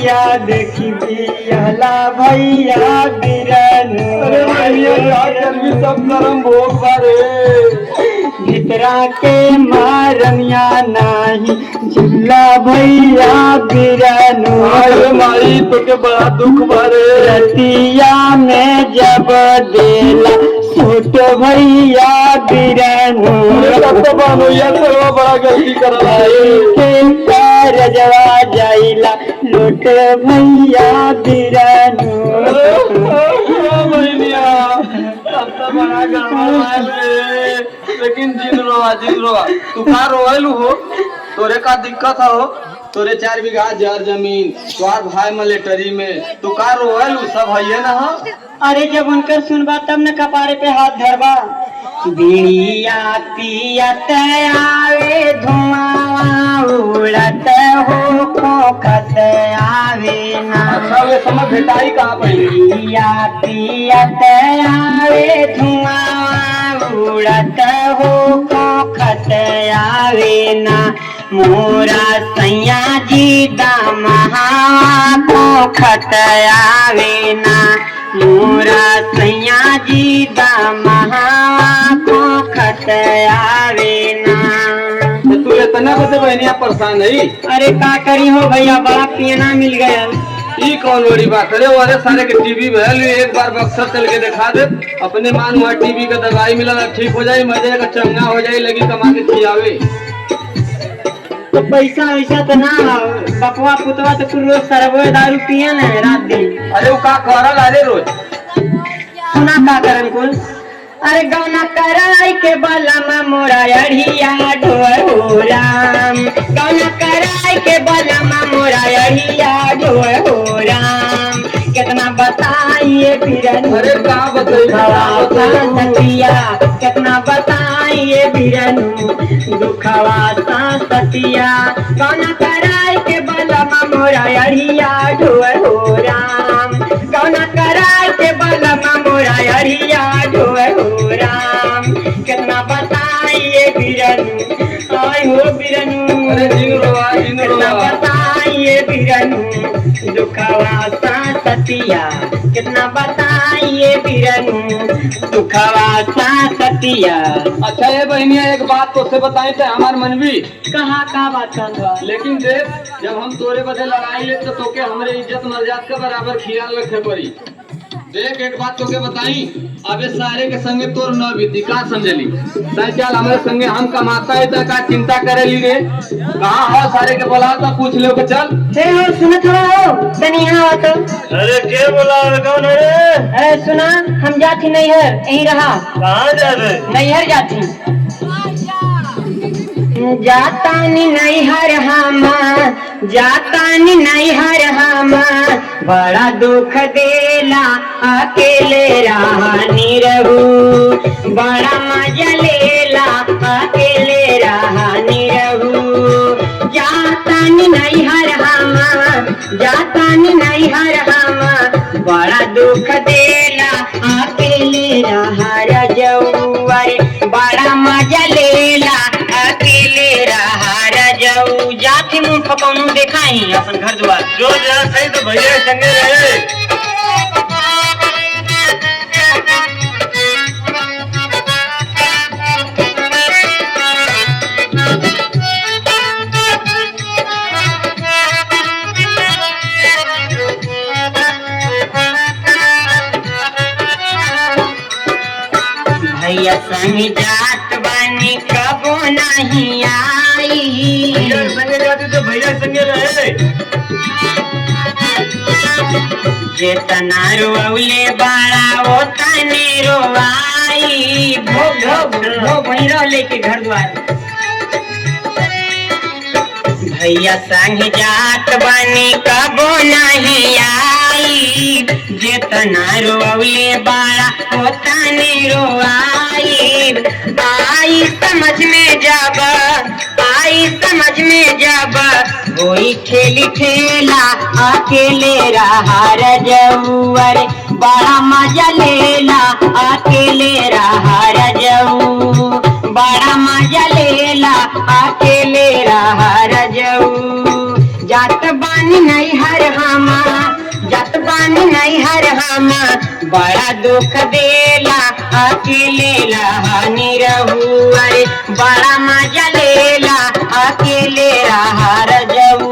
भैया देखी बिहला भैया बिरनु। अरे भैया गर्मी सब गरम भोग बारे भितरा के मारनिया नाही झूला भैया बिरनु। अरे माई तो के बड़ा दुख बारे रतिया में जब देला सूट भैया बिरनु। तो भैया सर्व बड़ा गलती करा रजवा जाइला लूट भैया बिरनु। बड़ा गड़बड़ लेकिन जिन रोवा तू का रोलू हो तोरे का दिक्कत हो तोरे 4 बीघा जर जमीन तोहार भाई मिलिट्री में तू का रोलू सब है ना हो। अरे जब उनकर सुनबा तब न कपारे पे हाथ धरबा। बिड़िया पियत आवे धुआं उड़त हो खोखत आवे ना। अच्छा वे समय भेटाई कहाँ पहले बिड़िया पियत आवे धुआं उड़त हो खोखत आवे ना। मोरा सैया जी दामहा खोखत आवे ना। मोरा सैया जी दामहा खोखत आवे ना। तू इतना बसे बहनिया परेशान है। अरे का करी हो भैया बड़ा पियना मिल गया। ये कौन बड़ी बात है वाले सारे के टीवी में एक बार बक्सर चल के दिखा दे अपने मान हुआ टीवी का दवाई मिला ठीक हो जाए मजे का चंगा हो जाए लगी कमा के खियावे। तो पैसा वैसा तो ना बकवा पुतवा तो कुल रोज सरबो दारू पिए न रात दिन। अरे वो का करल अरे रोज सुना का करन कुल। अरे गौना कराई के बलमा मोरा अढ़िया ढोर हो राम। गौना कराई के बलमा मोरा अढ़िया ढोर हो राम। कितना बताइए बिरनु। अरे का बताइए सतिया कितना बताइए बिरनु दुखवा सा सतिया। गौना कराई के बलमा मोरा अढ़िया ढोर हो राम। गौना कराई के बलमा मोरा अढ़िया ढोर हो राम। कितना बताइए बिरनु आय हो बिरनु। अरे कितना बताइए बिरनु दुखवा सा सतिया। कितना बताइए बिरनु दुखवा सा सतिया। अच्छा ये बहनिया एक बात तो से बताए थे हमार मनवी कहाँ का बात था। लेकिन देख जब हम तोरे बदले लड़ाई ले तो तोके हमरे इज्जत मर्यादा के बराबर ख्याल रखे पड़ी। देख एक बात तोके बताई अबे सारे के संगे तोर न बीती का समझली चल हमारे संगे हम कमाता है तो का चिंता करे ली रे कहाँ हो सारे के बोला तो पूछ लो के चल। हो सुनत हो तनी यहाँ हो तो। अरे के बोला कौन है। अरे सुना हम जाती नैहर यहीं रहा। कहाँ जा रहे नैहर जाती जातानी नैहर हामा जातानी नैहर हामा। बड़ा दुख देला अकेले रानी रहू। बड़ा मजा लेला अकेले रानी रहू। जातानी नैहर हामा जातानी नैहर हामा। बड़ा दुख देला अकेले रहा जाऊ। अरे बड़ा मजा लेला अकेले रहा जाऊ। जाति मुँह फकौनू देखाई अपन घर द्वार जो जा सही तो भैया संगे रहे। भैया संग जात बानी कबो नहीं आई। संगे जाते तो भैया संगे रहे। जेतना रोवले बाड़ा वो तने रोवाई। भोग वहीं रह लेके घर द्वार। भैया संग जात बानी कबो नहीं आई। जेतना रोवले बाड़ा वो तने रोवाई। आई समझ में जब आई समझ में जब कोई ठेली ठेला अकेले रहा रजऊ। अरे बड़ा मजा लेला अकेले रहा रजऊ। बड़ा मजा लेला अकेले रहा रजऊ। जात बानी नैहर हम राम बड़ा दुख देला अकेले रहानी रहू अरे बड़ा मजा लेला अकेले रहा रजऊ